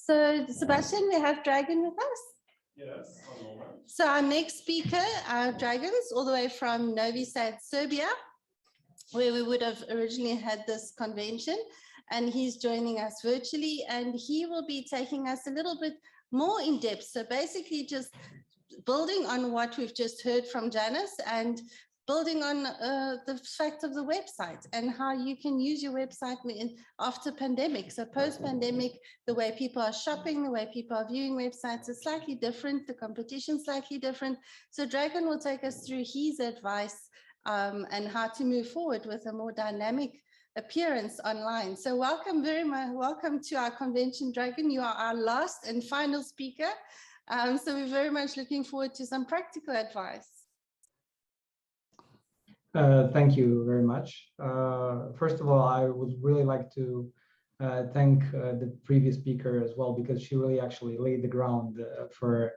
So, Sebastian, we have Dragan with us. Yes, hello. So our next speaker, Dragan's all the way from Novi Sad, Serbia, where we would have originally had this convention, and he's joining us virtually, and he will be taking us a little bit more in depth. So basically just building on what we've just heard from Janice and building on the fact of the website and how you can use your website after pandemic. So post-pandemic, the way people are shopping, the way people are viewing websites is slightly different, the competition slightly different. So Dragan will take us through his advice and how to move forward with a more dynamic appearance online. So welcome welcome to our convention, Dragan. You are our last and final speaker. So we're very much looking forward to some practical advice. Thank you very much. First of all, I would really like to thank the previous speaker as well, because she really actually laid the ground for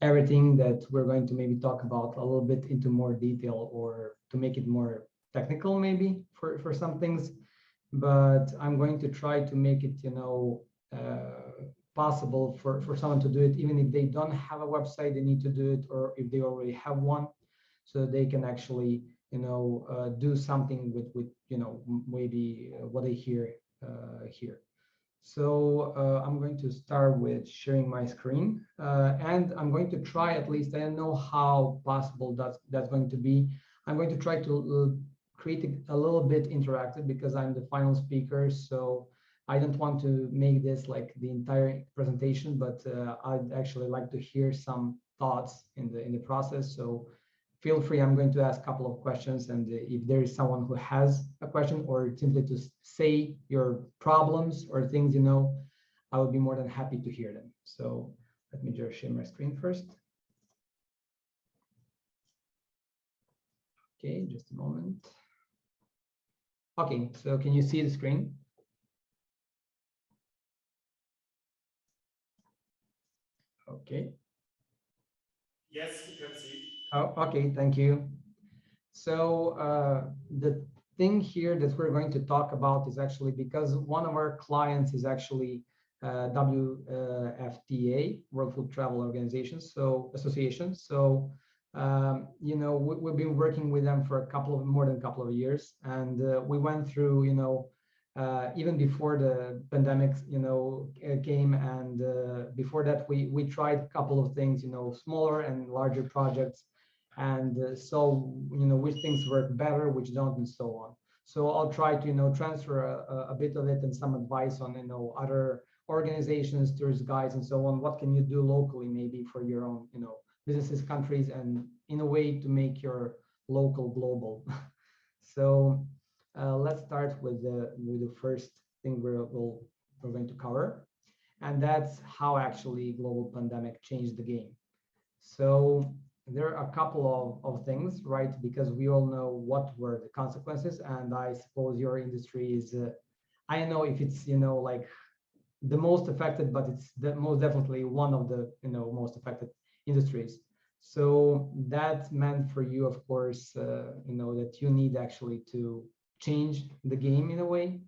everything that we're going to maybe talk about a little bit into more detail, or to make it more technical maybe for some things. But I'm going to try to make it, possible for someone to do it, even if they don't have a website, they need to do it, or if they already have one, so they can actually do something with maybe what they hear here. So I'm going to start with sharing my screen, and I'm going to try, at least I don't know how possible that's going to be. I'm going to try to create it a little bit interactive, because I'm the final speaker, so I don't want to make this like the entire presentation, but I'd actually like to hear some thoughts in the process. So feel free, I'm going to ask a couple of questions, and if there is someone who has a question, or simply to say your problems or things, I would be more than happy to hear them. So let me just share my screen first. Okay, just a moment. Okay, so can you see the screen? Okay. Yes, you can see. Oh, okay, thank you. So the thing here that we're going to talk about is actually because one of our clients is actually WFTA, World Food Travel Association. So we've been working with them for more than a couple of years, and we went through even before the pandemic came, and before that we tried a couple of things, smaller and larger projects, and so which things work better, which don't, and so on. So I'll try to transfer a bit of it and some advice on other organizations, tourist guides, and so on. What can you do locally, maybe for your own businesses, countries, and in a way to make your local global. So let's start with the first thing we're going to cover, and that's how actually global pandemic changed the game. So there are a couple of things, right? Because we all know what were the consequences, and I suppose your industry is, I don't know if it's like the most affected, but it's most definitely one of the most affected industries. So that meant for you, of course, that you need actually to change the game in a way,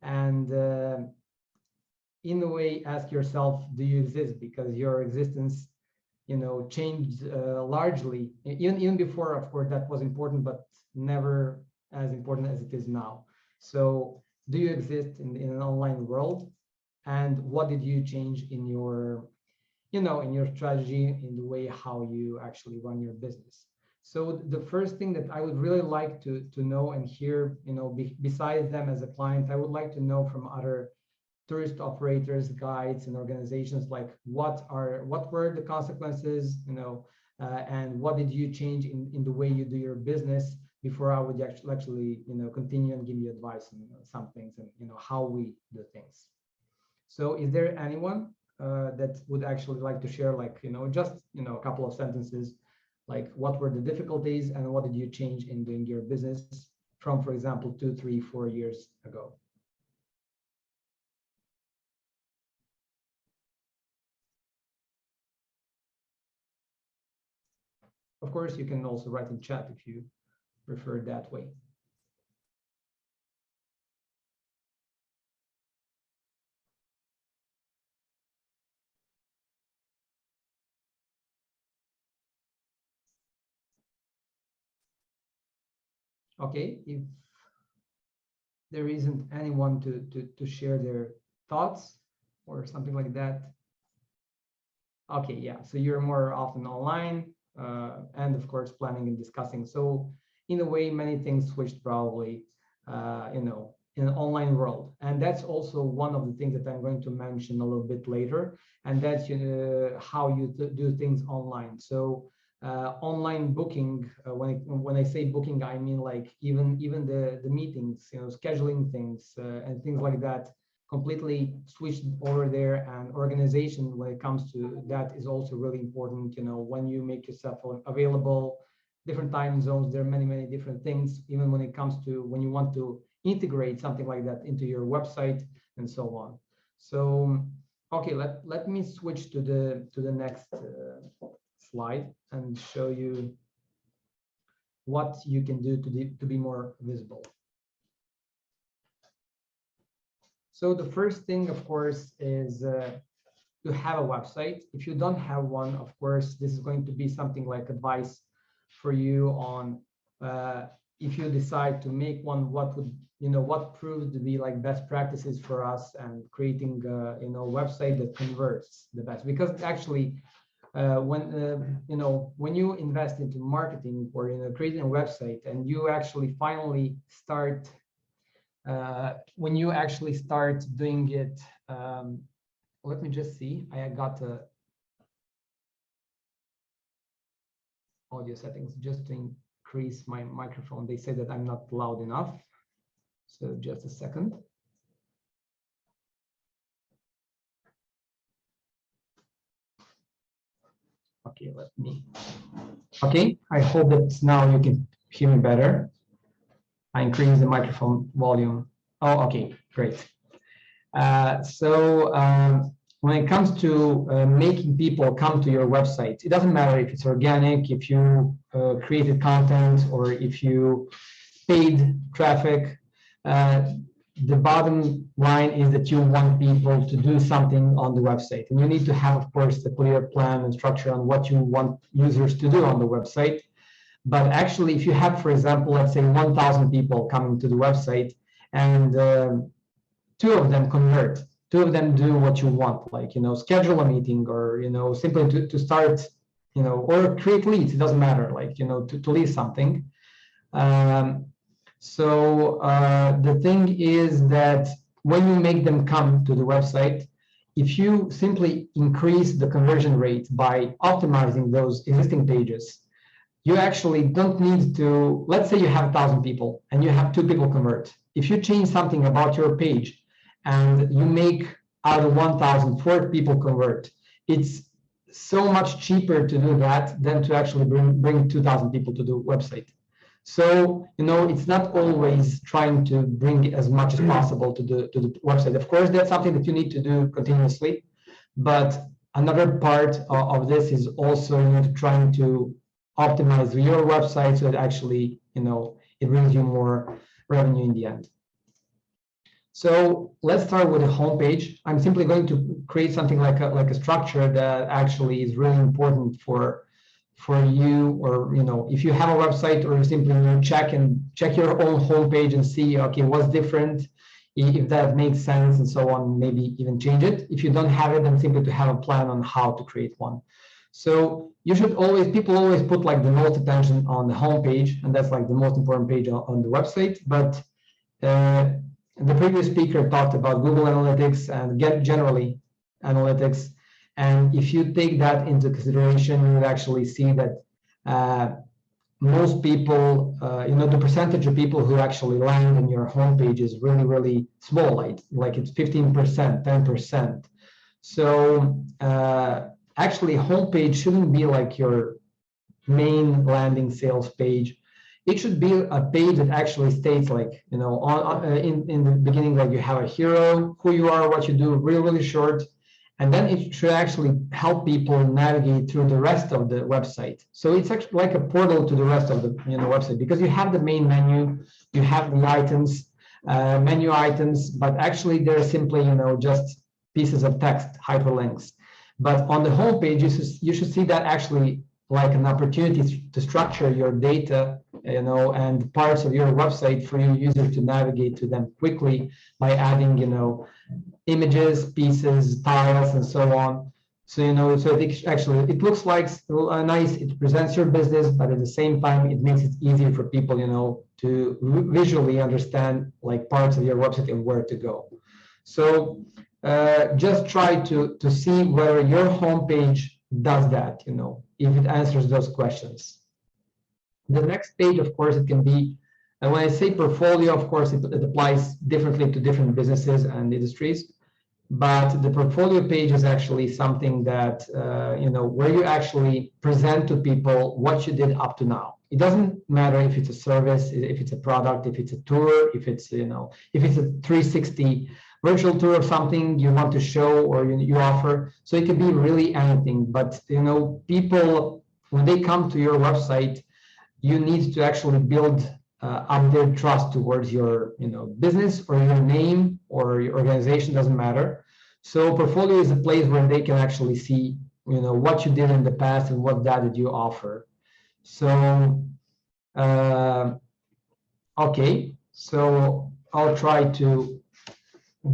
and in a way ask yourself, do you exist? Because your existence changed largely, even before, of course, that was important, but never as important as it is now. So do you exist in an online world? And what did you change in your in your strategy, in the way how you actually run your business? So the first thing that I would really like to know and hear, besides them as a client, I would like to know from other tourist operators, guides, and organizations, like what were the consequences, and what did you change in the way you do your business, before I would actually continue and give you advice on some things, and how we do things. So is there anyone that would actually like to share, like just a couple of sentences, like what were the difficulties and what did you change in doing your business from, for example, 2, 3, 4 years ago? Of course, you can also write in chat if you prefer that way. Okay, if there isn't anyone to share their thoughts or something like that. Okay, yeah, so you're more often online and of course planning and discussing. So in a way, many things switched probably, in an online world. And that's also one of the things that I'm going to mention a little bit later. And that's how you do things online. So online booking, when I say booking, I mean like even the meetings, scheduling things and things like that, completely switched over there. And organization, when it comes to that, is also really important. When you make yourself available, different time zones, there are many different things, even when it comes to when you want to integrate something like that into your website and so on. So okay, let me switch to the next slide and show you what you can do to be more visible. So the first thing, of course, is to have a website. If you don't have one, of course, this is going to be something like advice for you on if you decide to make one, what proves to be like best practices for us and creating a website that converts the best. Because actually, when you invest into marketing or creating a website, and you actually finally start when you actually start doing it, let me just see, I got audio settings just to increase my microphone. They say that I'm not loud enough, so just a second. Okay, okay, I hope that now you can hear me better. I increase the microphone volume. Oh, okay, great. When it comes to making people come to your website, it doesn't matter if it's organic, if you created content, or if you paid traffic. The bottom line is that you want people to do something on the website. And you need to have, of course, a clear plan and structure on what you want users to do on the website. But actually, if you have, for example, let's say 1,000 people coming to the website, and 2 of them convert, 2 of them do what you want, like, schedule a meeting, or, simply to start, or create leads, it doesn't matter, like, to lead something. The thing is that when you make them come to the website, if you simply increase the conversion rate by optimizing those existing pages, you actually don't need to, let's say you have 1,000 people and you have 2 people convert. If you change something about your page and you make out of 1,000, 4 people convert, it's so much cheaper to do that than to actually bring 2,000 people to the website. So, it's not always trying to bring as much as possible to the website. Of course, that's something that you need to do continuously. But another part of this is also trying to optimize your website so that actually, it brings you more revenue in the end. So let's start with the homepage. I'm simply going to create something like a structure that actually is really important for you, or if you have a website, or simply check your own homepage and see, okay, what's different, if that makes sense, and so on. Maybe even change it. If you don't have it, then simply to have a plan on how to create one. So you should people always put like the most attention on the homepage, and that's like the most important page on the website. But the previous speaker talked about Google Analytics and generally analytics. And if you take that into consideration, you would actually see that most people, the percentage of people who actually land on your homepage is really, really small, like it's 15%, 10%. So actually, homepage shouldn't be like your main landing sales page. It should be a page that actually states, like, in the beginning, like you have a hero, who you are, what you do, really, really short. And then it should actually help people navigate through the rest of the website. So it's actually like a portal to the rest of the website, because you have the main menu, you have the items, menu items, but actually they're simply just pieces of text, hyperlinks. But on the home page, you should see that actually like an opportunity to structure your data, you know, and parts of your website for your user to navigate to them quickly by adding, you know, images, pieces, tiles, and so on. So, you know, so actually it looks like nice, it presents your business, but at the same time, it makes it easier for people, you know, to visually understand like parts of your website and where to go. So just try to see whether your homepage does that, you know, if it answers those questions. The next page, of course, it can be, and when I say portfolio, of course, it applies differently to different businesses and industries. But the portfolio page is actually something that, you know, where you actually present to people what you did up to now. It doesn't matter if it's a service, if it's a product, if it's a tour, if it's, you know, if it's a 360 virtual tour of something you want to show or you offer. So it could be really anything. But, you know, people, when they come to your website, you need to actually build up their trust towards your, you know, business or your name or your organization, doesn't matter. So portfolio is a place where they can actually see, you know, what you did in the past and what did you offer. So, okay, so I'll try to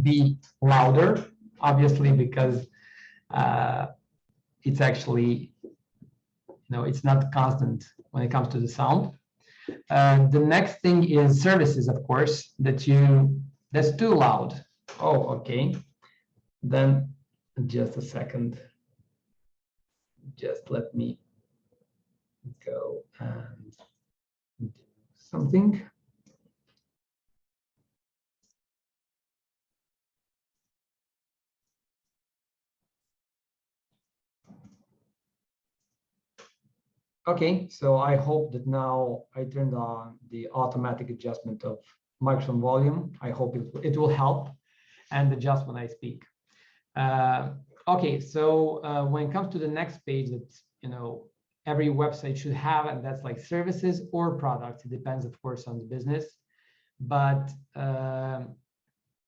be louder, obviously, because it's actually, you know, it's not constant when it comes to the sound. The next thing is services, of course, that's too loud. Oh, okay. Then just a second. Just let me go and do something. Okay, so I hope that now I turned on the automatic adjustment of microphone volume. I hope it will help and adjust when I speak. Okay, so when it comes to the next page that, you know, every website should have, and that's like services or products. It depends, of course, on the business. But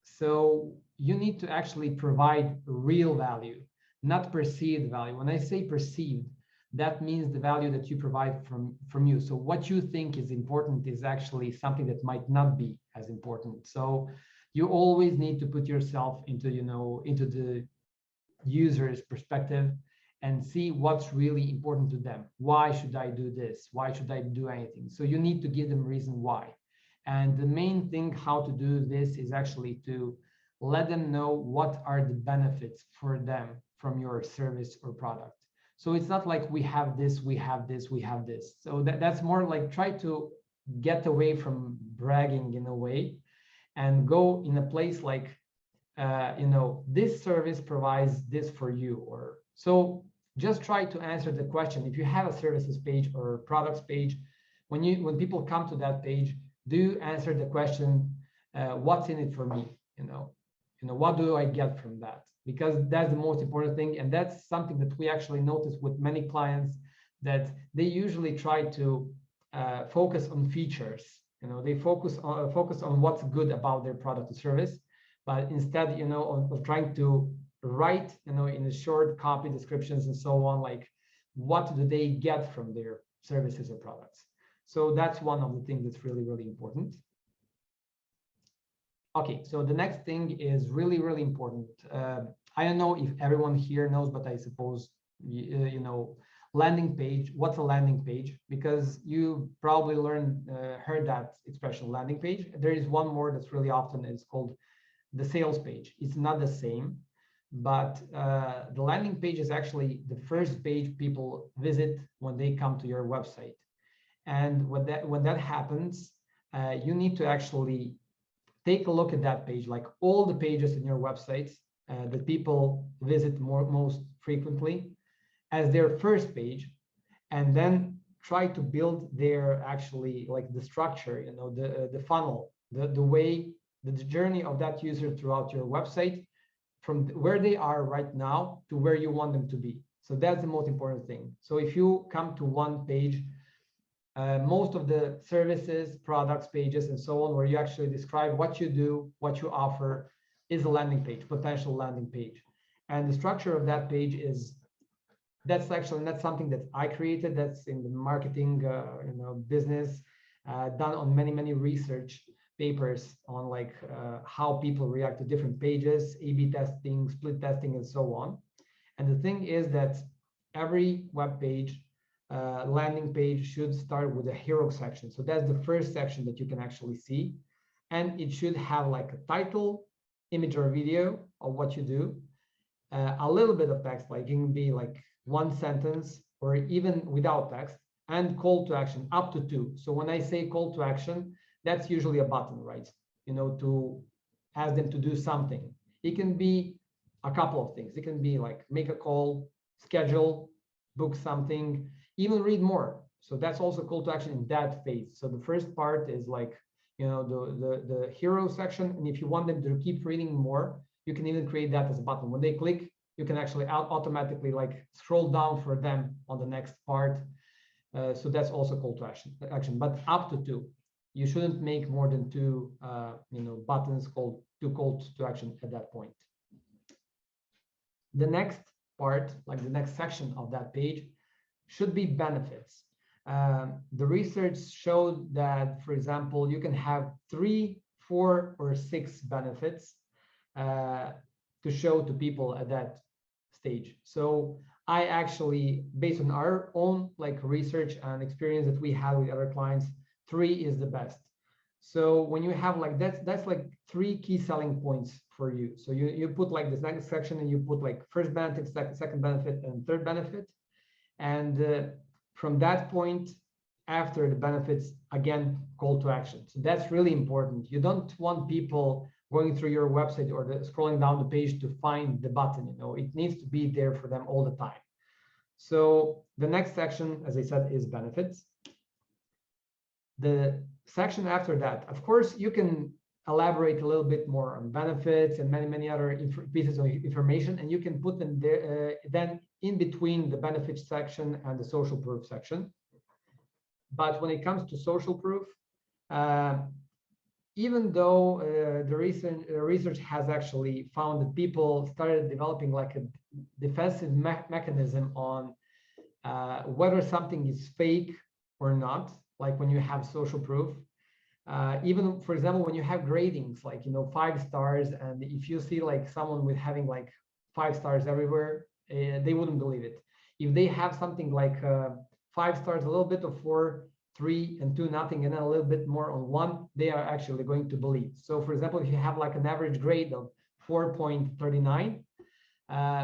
so you need to actually provide real value, not perceived value. When I say perceived, that means the value that you provide from you. So what you think is important is actually something that might not be as important. So you always need to put yourself into, you know, into the user's perspective and see what's really important to them. Why should I do this? Why should I do anything? So you need to give them a reason why. And the main thing how to do this is actually to let them know what are the benefits for them from your service or product. So it's not like we have this, we have this, we have this. So that's more like try to get away from bragging in a way and go in a place like, you know, this service provides this for you. Or so just try to answer the question. If you have a services page or products page, when people come to that page, do you answer the question, what's in it for me? You know, what do I get from that? Because that's the most important thing. And that's something that we actually notice with many clients, that they usually try to focus on features. You know, they focus on what's good about their product or service, but instead, you know, of trying to write, you know, in a short copy descriptions and so on, like what do they get from their services or products? So that's one of the things that's really, really important. Okay, so the next thing is really, really important. I don't know if everyone here knows, but I suppose, you know, landing page. What's a landing page? Because you probably heard that expression, landing page. There is one more that's really often, it's called the sales page. It's not the same, but the landing page is actually the first page people visit when they come to your website. And when that happens, you need to actually take a look at that page, like all the pages in your websites that people visit most frequently, as their first page, and then try to build their actually like the structure, you know, the funnel, the way, the journey of that user throughout your website, from where they are right now to where you want them to be. So that's the most important thing. So if you come to one page, most of the services, products pages, and so on, where you actually describe what you do, what you offer, is a landing page, potential landing page. And the structure of that page is That's actually not something that I created. That's in the marketing, business, done on many research papers on like how people react to different pages, A/B testing, split testing, and so on. And the thing is that every web page, landing page should start with a hero section. So that's the first section that you can actually see. And it should have like a title, image or video of what you do, a little bit of text, like it can be like one sentence or even without text, and call to action up to 2. So when I say call to action, that's usually a button, right? To ask them to do something. It can be a couple of things. It can be like make a call, schedule, book something, even read more. So that's also call to action in that phase. So the first part is like, the hero section. And if you want them to keep reading more, you can even create that as a button. When they click, you can actually automatically like scroll down for them on the next part. So that's also call to action, but up to 2. You shouldn't make more than 2, buttons called 2 calls to action at that point. The next part, like the next section of that page, should be benefits. The research showed that, for example, you can have 3, 4, or 6 benefits to show to people at that stage. So I actually, based on our own like research and experience that we had with other clients, 3 is the best. So when you have like that's like 3 key selling points for you. So you put like this next section and you put like first benefit, second benefit, and third benefit. And from that point, after the benefits, again, call to action. So that's really important. You don't want people going through your website or scrolling down the page to find the button. It needs to be there for them all the time. So the next section, as I said, is benefits. The section after that, of course, you can elaborate a little bit more on benefits and many other pieces of information, and you can put them there then in between the benefits section and the social proof section. But when it comes to social proof, even though the research has actually found that people started developing like a defensive mechanism on whether something is fake or not, like when you have social proof, even for example, when you have gradings, like 5 stars, and if you see like someone with having like 5 stars everywhere, they wouldn't believe it. If they have something like 5 stars, a little bit of 4, 3, and 2, nothing, and then a little bit more on 1, they are actually going to believe. So for example, if you have like an average grade of 4.39,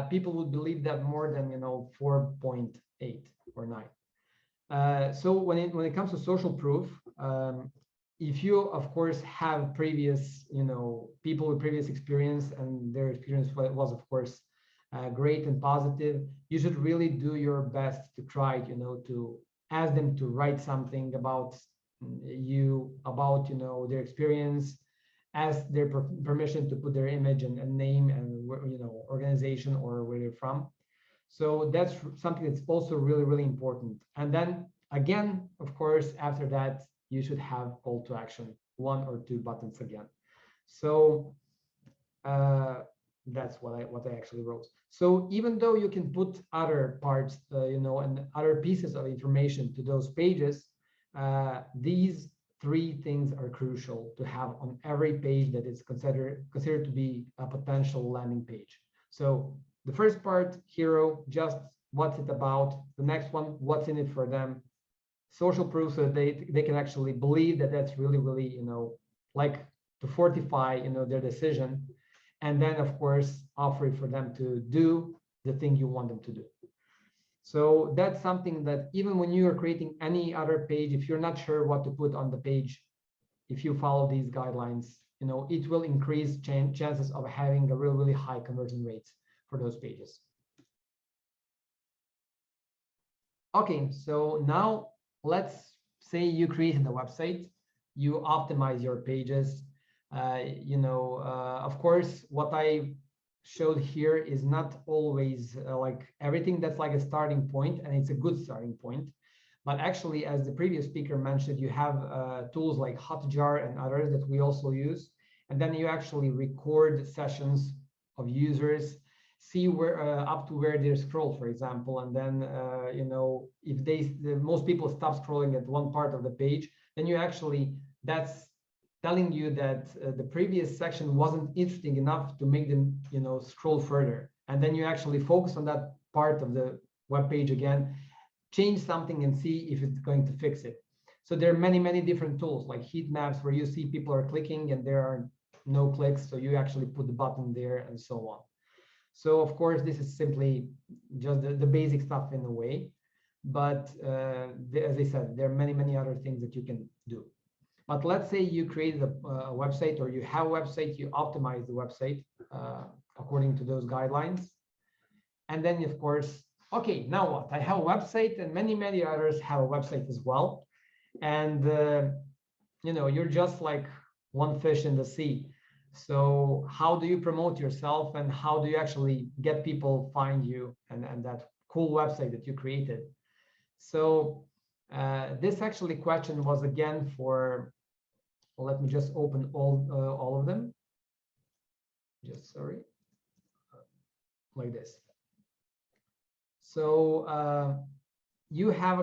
people would believe that more than 4.8 or 9. So when it comes to social proof, if you of course have previous people with previous experience, and their experience was of course great and positive, you should really do your best to try to ask them to write something about you, about their experience, ask their permission to put their image and name and organization or where they're from. So that's something that's also really important. And then again, of course, after that, you should have call to action, 1 or 2 buttons again. So that's what I actually wrote. So even though you can put other parts, and other pieces of information to those pages, these 3 things are crucial to have on every page that is considered to be a potential landing page. So the first part, hero, just what's it about. The next one, what's in it for them. Social proof, so that they can actually believe that that's really like to fortify their decision. And then of course offer it for them to do the thing you want them to do. So that's something that even when you are creating any other page, if you're not sure what to put on the page, if you follow these guidelines, it will increase chances of having a really high conversion rates for those pages. Okay, so now let's say you created a website, you optimize your pages. Of course, what I showed here is not always like everything. That's like a starting point, and it's a good starting point. But actually, as the previous speaker mentioned, you have tools like Hotjar and others that we also use. And then you actually record sessions of users, see where up to where they scroll, for example, and then if most people stop scrolling at one part of the page, then that's telling you that the previous section wasn't interesting enough to make them scroll further, and then you actually focus on that part of the web page again, change something and see if it's going to fix it. So there are many different tools like heat maps where you see people are clicking and there are no clicks, so you actually put the button there and so on. So of course, this is simply just the basic stuff in a way, but as I said, there are many other things that you can do. But let's say you created a website, or you have a website, you optimize the website according to those guidelines. And then of course, okay, now what? I have a website and many others have a website as well. And you're just like one fish in the sea. So how do you promote yourself, and how do you actually get people find you and that cool website that you created? So this actually question was again for, well, let me just open all of them. Just sorry, like this. So you have,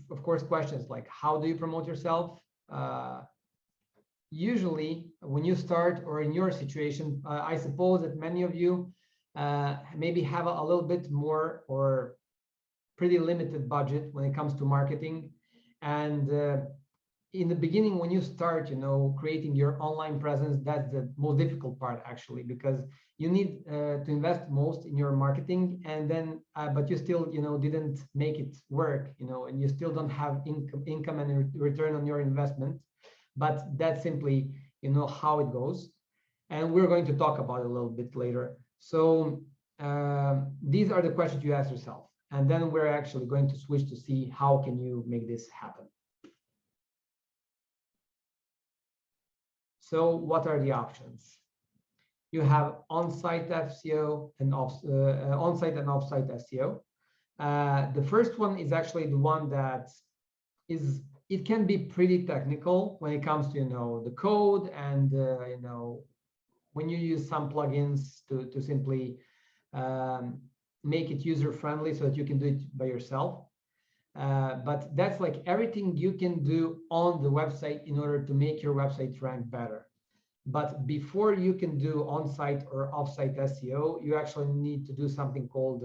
of course, questions like, how do you promote yourself? Usually when you start, or in your situation, I suppose that many of you maybe have a little bit more or pretty limited budget when it comes to marketing. And in the beginning, when you start, creating your online presence, that's the most difficult part actually, because you need to invest most in your marketing, and then but you still didn't make it work, and you still don't have income and return on your investment. But that's simply how it goes, and we're going to talk about it a little bit later. So these are the questions you ask yourself, and then we're actually going to switch to see how can you make this happen. So what are the options? You have on-site SEO and on-site and off-site SEO. The first one is actually the one that it can be pretty technical when it comes to the code, and when you use some plugins to simply make it user-friendly so that you can do it by yourself. But that's like everything you can do on the website in order to make your website rank better. But before you can do on-site or off-site SEO, you actually need to do something called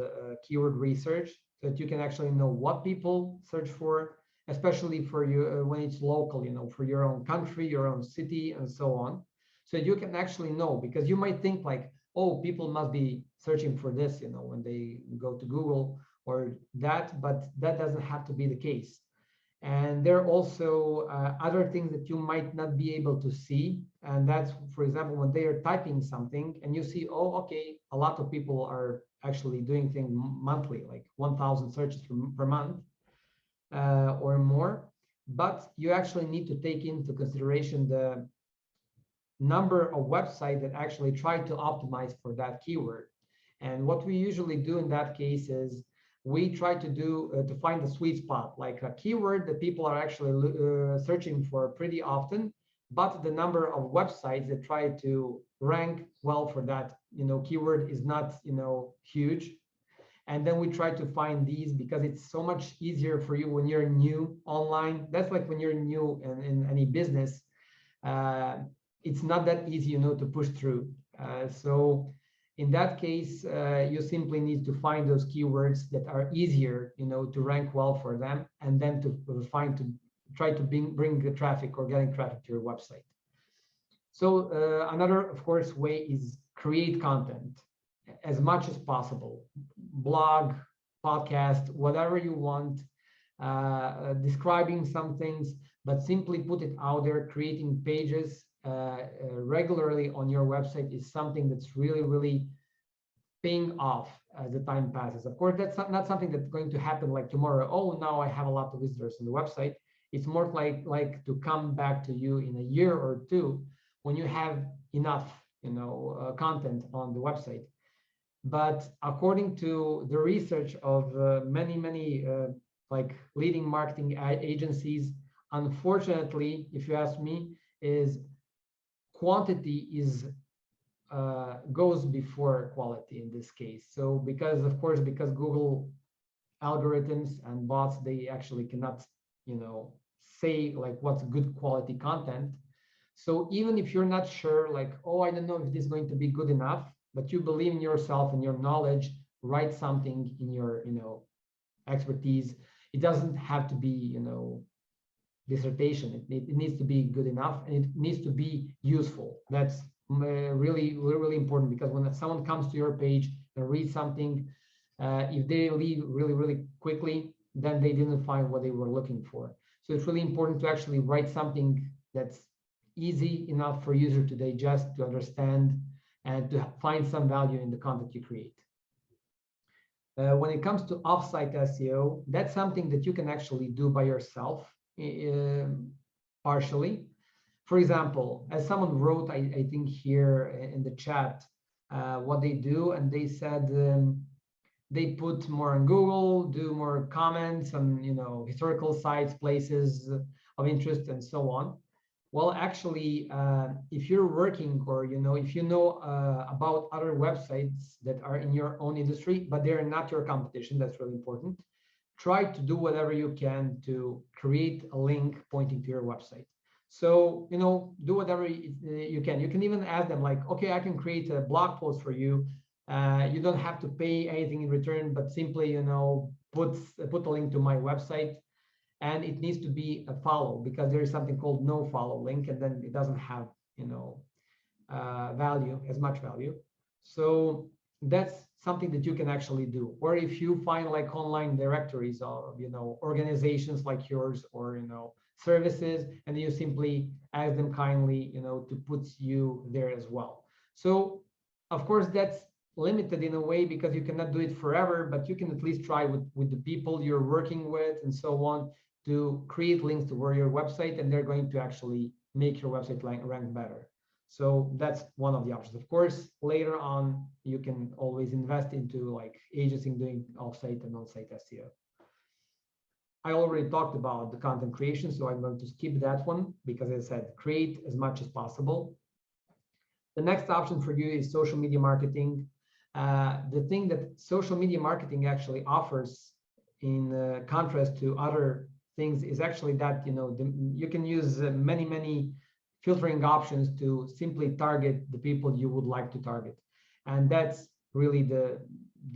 keyword research, so that you can actually know what people search for, especially for you when it's local, for your own country, your own city, and so on. So you can actually know, because you might think like, oh, people must be searching for this, when they go to Google or that, but that doesn't have to be the case. And there are also other things that you might not be able to see. And that's, for example, when they are typing something and you see, oh, okay, a lot of people are actually doing things monthly, like 1,000 searches per month or more. But you actually need to take into consideration the number of websites that actually try to optimize for that keyword. And what we usually do in that case is we try to do to find the sweet spot, like a keyword that people are actually searching for pretty often, but the number of websites that try to rank well for that keyword is not huge. And then we try to find these, because it's so much easier for you when you're new online. That's like when you're new in any business, it's not that easy to push through. So in that case, you simply need to find those keywords that are easier, to rank well for them, and then to try to bring the traffic or getting traffic to your website. So another, of course, way is create content as much as possible. Blog, podcast, whatever you want, describing some things, but simply put it out there. Creating pages regularly on your website is something that's really paying off as the time passes. Of course, that's not something that's going to happen like tomorrow. Oh, now I have a lot of visitors on the website. It's more like to come back to you in a year or two when you have enough content on the website. But according to the research of many like leading marketing agencies, unfortunately, if you ask me, is quantity is goes before quality in this case. So because, of course, because Google algorithms and bots, they actually cannot, say like what's good quality content. So even if you're not sure, like, oh, I don't know if this is going to be good enough, but you believe in yourself and your knowledge, write something in your, expertise. It doesn't have to be, dissertation. It needs to be good enough, and it needs to be useful. That's really, really important, because when someone comes to your page and reads something, if they leave really, really quickly, then they didn't find what they were looking for. So it's really important to actually write something that's easy enough for user to digest, to understand, and to find some value in the content you create. When it comes to offsite SEO, that's something that you can actually do by yourself, partially. For example, as someone wrote, I think here in the chat, what they do, and they said they put more on Google, do more comments on, historical sites, places of interest, and so on. Well, actually, if you're working, or if you know about other websites that are in your own industry, but they're not your competition, that's really important. Try to do whatever you can to create a link pointing to your website. So, do whatever you can. You can even ask them, like, okay, I can create a blog post for you. You don't have to pay anything in return, but simply, put a link to my website. And it needs to be a follow, because there is something called no follow link, and then it doesn't have, value, as much value. So that's something that you can actually do. Or if you find like online directories of, organizations like yours, or, services, and you simply ask them kindly, to put you there as well. So of course, that's limited in a way, because you cannot do it forever, but you can at least try with the people you're working with and so on, to create links to your website, and they're going to actually make your website rank better. So that's one of the options. Of course, later on, you can always invest into like agency doing offsite and on-site SEO. I already talked about the content creation, so I'm going to skip that one, because as I said, create as much as possible. The next option for you is social media marketing. The thing that social media marketing actually offers, in contrast to other things, is actually that you can use many filtering options to simply target the people you would like to target, and that's really the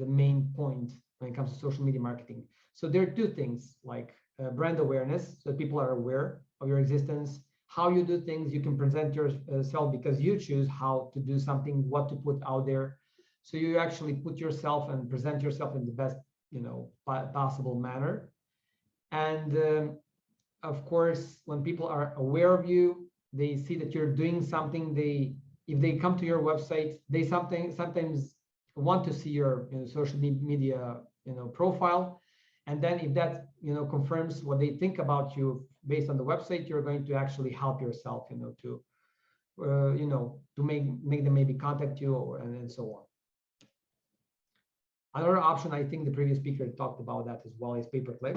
main point when it comes to social media marketing. So there are two things, like brand awareness, so people are aware of your existence. How you do things, you can present yourself, because you choose how to do something, what to put out there. So you actually put yourself and present yourself in the best possible manner. And of course, when people are aware of you, they see that you're doing something. If they come to your website, they sometimes want to see your social media profile. And then if that confirms what they think about you based on the website, you're going to actually help yourself to make them maybe contact you, and so on. Another option, I think the previous speaker talked about that as well, is pay-per-click.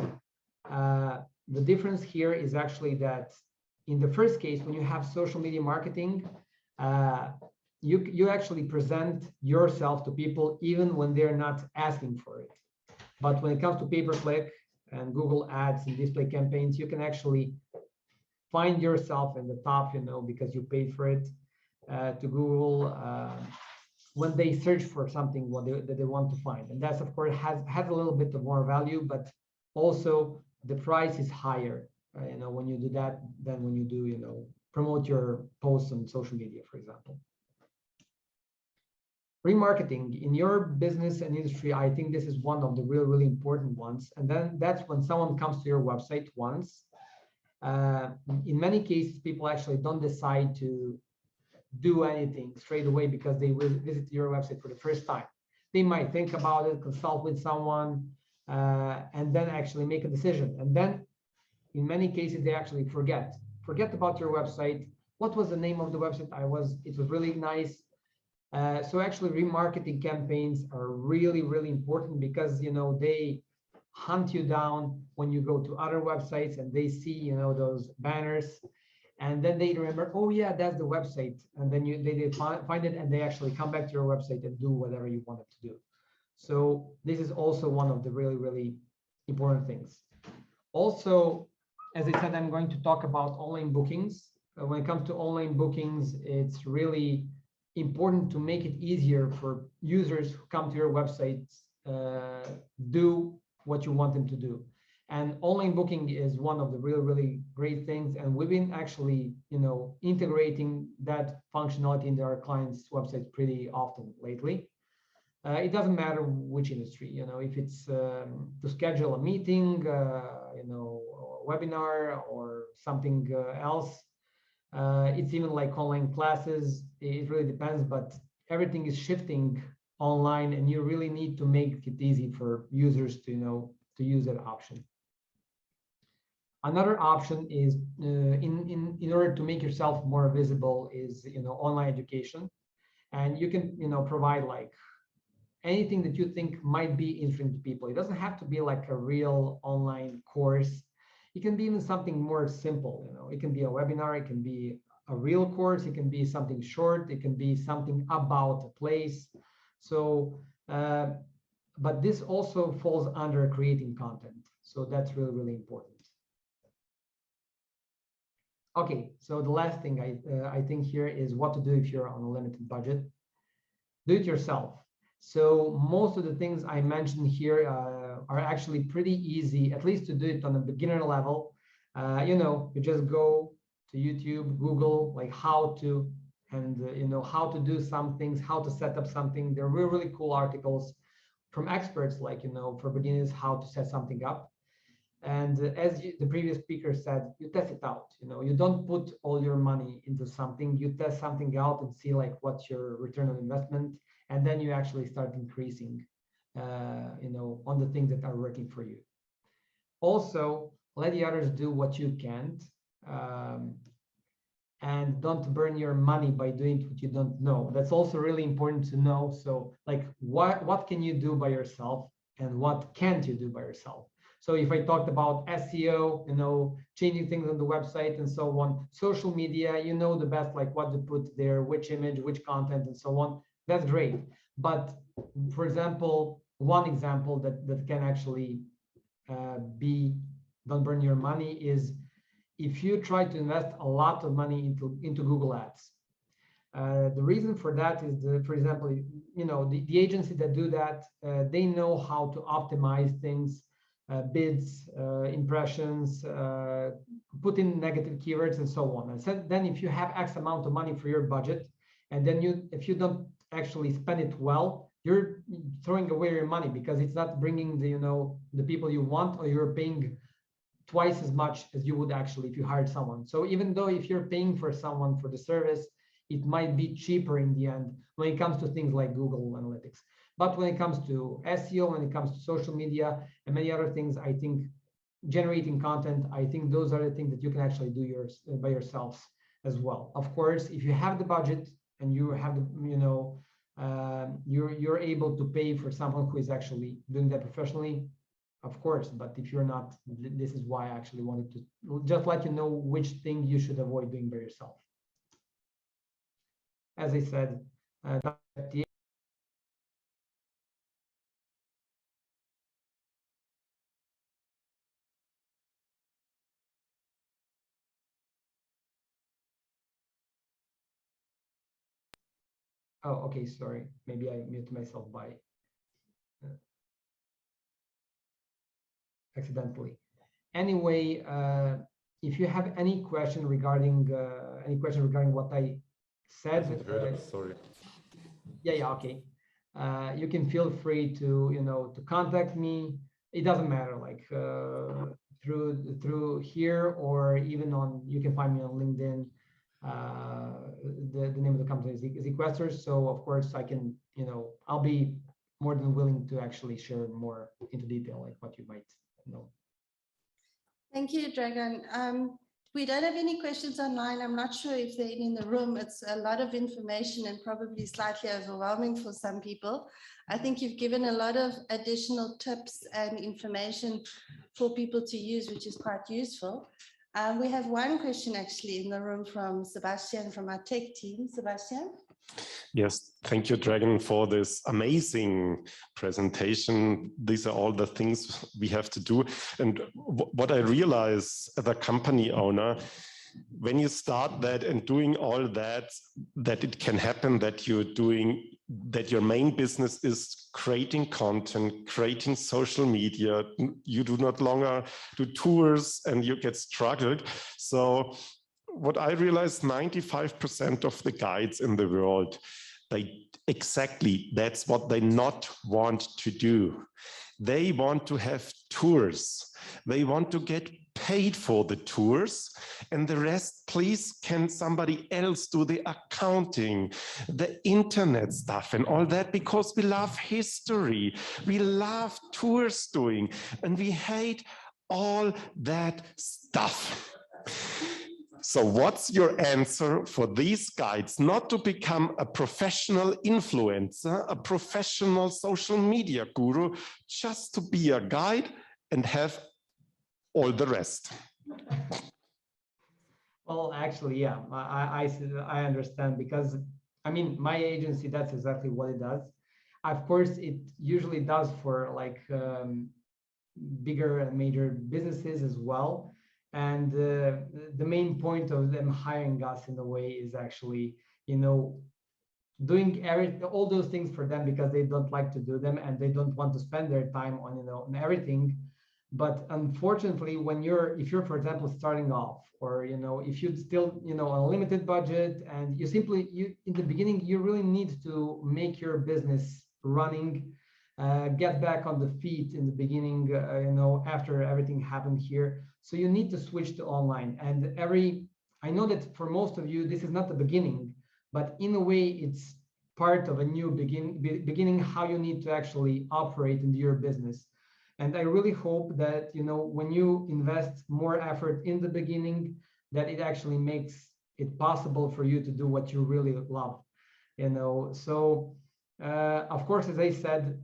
The difference here is actually that in the first case, when you have social media marketing, you actually present yourself to people even when they're not asking for it. But when it comes to pay-per-click and Google Ads and display campaigns, you can actually find yourself in the top, because you paid for it, to Google when they search for something that they want to find. And that's, of course, has a little bit of more value, but also the price is higher, when you do that than when you do, promote your posts on social media, for example. Remarketing in your business and industry, I think this is one of the really important ones. And then that's when someone comes to your website once. In many cases, people actually don't decide to do anything straight away because they will visit your website for the first time. They might think about it, consult with someone, and then actually make a decision. And then in many cases, they actually forget about your website. What was the name of the website? It was really nice. So actually remarketing campaigns are really important, because they hunt you down when you go to other websites and they see those banners, And then they remember, oh yeah, that's the website. And then they find it and they actually come back to your website and do whatever you want them to do. So this is also one of the really, really important things. Also, as I said, I'm going to talk about online bookings. When it comes to online bookings, it's really important to make it easier for users who come to your websites do what you want them to do. And online booking is one of the really, really great things. And we've been actually, integrating that functionality into our clients' websites pretty often lately. It doesn't matter which industry, if it's to schedule a meeting, a webinar or something else. It's even like online classes. It really depends, but everything is shifting online, and you really need to make it easy for users to, to use that option. Another option is in order to make yourself more visible is, online education, and you can, provide like anything that you think might be interesting to people. It doesn't have to be like a real online course. It can be even something more simple. It can be a webinar, it can be a real course, it can be something short, it can be something about a place. So, but this also falls under creating content. So that's really, really important. Okay, so the last thing I think here is what to do if you're on a limited budget. Do it yourself. So most of the things I mentioned here are actually pretty easy, at least to do it on a beginner level. You just go to YouTube, Google, like how to, and how to do some things, how to set up something. There are really, really cool articles from experts, like, for beginners, how to set something up. And as the previous speaker said, you test it out. You don't put all your money into something. You test something out and see like what's your return on investment, and then you actually start increasing, on the things that are working for you. Also, let the others do what you can't, and don't burn your money by doing what you don't know. That's also really important to know. So, like, what can you do by yourself, and what can't you do by yourself? So if I talked about SEO, changing things on the website and so on, social media, the best, like what to put there, which image, which content, and so on. That's great. But for example, one example that can actually don't burn your money is if you try to invest a lot of money into Google Ads. The reason for that is, for example, the agency that do that, they know how to optimize things. Bids, impressions, put in negative keywords and so on. And so then if you have X amount of money for your budget, and then if you don't actually spend it well, you're throwing away your money because it's not bringing the people you want, or you're paying twice as much as you would actually if you hired someone. So even though if you're paying for someone for the service, it might be cheaper in the end when it comes to things like Google Analytics. But when it comes to SEO, when it comes to social media and many other things, I think generating content, I think those are the things that you can actually do by yourselves as well. Of course, if you have the budget and you have the, you're able to pay for someone who is actually doing that professionally, of course. But if you're not, this is why I actually wanted to just let you know which thing you should avoid doing by yourself. As I said, oh, okay, sorry. Maybe I muted myself by accidentally. Anyway, if you have any question regarding what I said, sorry. Yeah, okay. You can feel free to to contact me. It doesn't matter, like through here, or even on, you can find me on LinkedIn. The name of the company is Equesters. So of course I can, I'll be more than willing to actually share more into detail, like what you might know. Thank you, Dragan. We don't have any questions online. I'm not sure if they're in the room. It's a lot of information and probably slightly overwhelming for some people. I think you've given a lot of additional tips and information for people to use, which is quite useful. We have one question actually in the room from Sebastian from our tech team. Sebastian? Yes, thank you, Dragan, for this amazing presentation. These are all the things we have to do. And what I realize as a company owner, when you start that and doing all that, that it can happen that that your main business is creating content, creating social media. You do not longer do tours and you get struggled. So what I realized, 95% of the guides in the world, that's what they not want to do. They want to have tours. They want to get paid for the tours, and the rest, please, can somebody else do the accounting, the internet stuff and all that, because we love history. We love tours doing, and we hate all that stuff. So what's your answer for these guides not to become a professional influencer, a professional social media guru, just to be a guide and have all the rest? Well, actually, yeah, I understand, because I mean, my agency, that's exactly what it does. Of course, it usually does for like bigger and major businesses as well. And the main point of them hiring us in a way is actually, you know, doing all those things for them because they don't like to do them and they don't want to spend their time on, you know, on everything. But unfortunately, if you're, for example, starting off, or, you know, if you'd still, you know, on a limited budget, and you in the beginning, you really need to make your business running, get back on the feet in the beginning, you know, after everything happened here. So you need to switch to online. And I know that for most of you, this is not the beginning, but in a way, it's part of a new beginning, how you need to actually operate in your business. And I really hope that, you know, when you invest more effort in the beginning, that it actually makes it possible for you to do what you really love, you know. So, of course, as I said,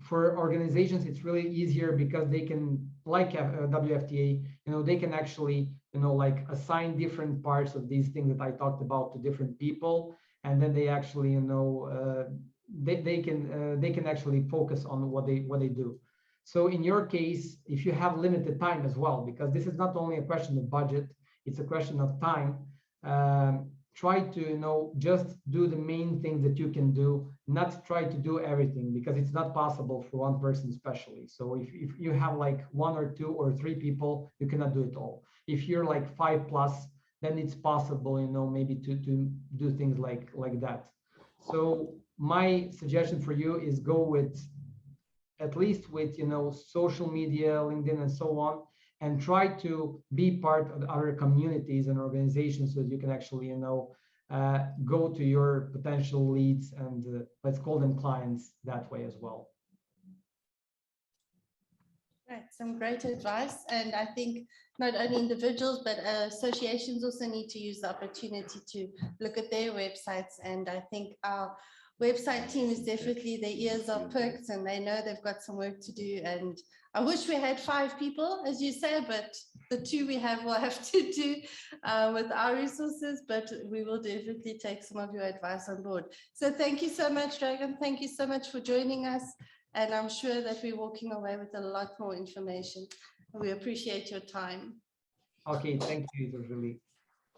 for organizations, it's really easier because they can, like WFTA, you know, they can actually, you know, like assign different parts of these things that I talked about to different people, and then they actually, you know, they can actually focus on what they do. So in your case, if you have limited time as well, because this is not only a question of budget, it's a question of time. Try to, you know, just do the main things that you can do, not try to do everything, because it's not possible for one person especially. So if you have like 1 or 2 or 3 people, you cannot do it all. If you're like 5+, then it's possible, you know, maybe to do things like that. So my suggestion for you is go with, at least with, you know, social media, LinkedIn and so on, and try to be part of other communities and organizations so that you can actually, you know, go to your potential leads and let's call them clients that way as well. Right, some great advice. And I think not only individuals, but associations also need to use the opportunity to look at their websites. And I think our website team is definitely, their ears are perked and they know they've got some work to do. And I wish we had 5 people, as you say, but the 2 we have will have to do with our resources, but we will definitely take some of your advice on board. So thank you so much, Dragan. Thank you so much for joining us. And I'm sure that we're walking away with a lot more information. We appreciate your time. Okay, thank you. It was really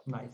nice.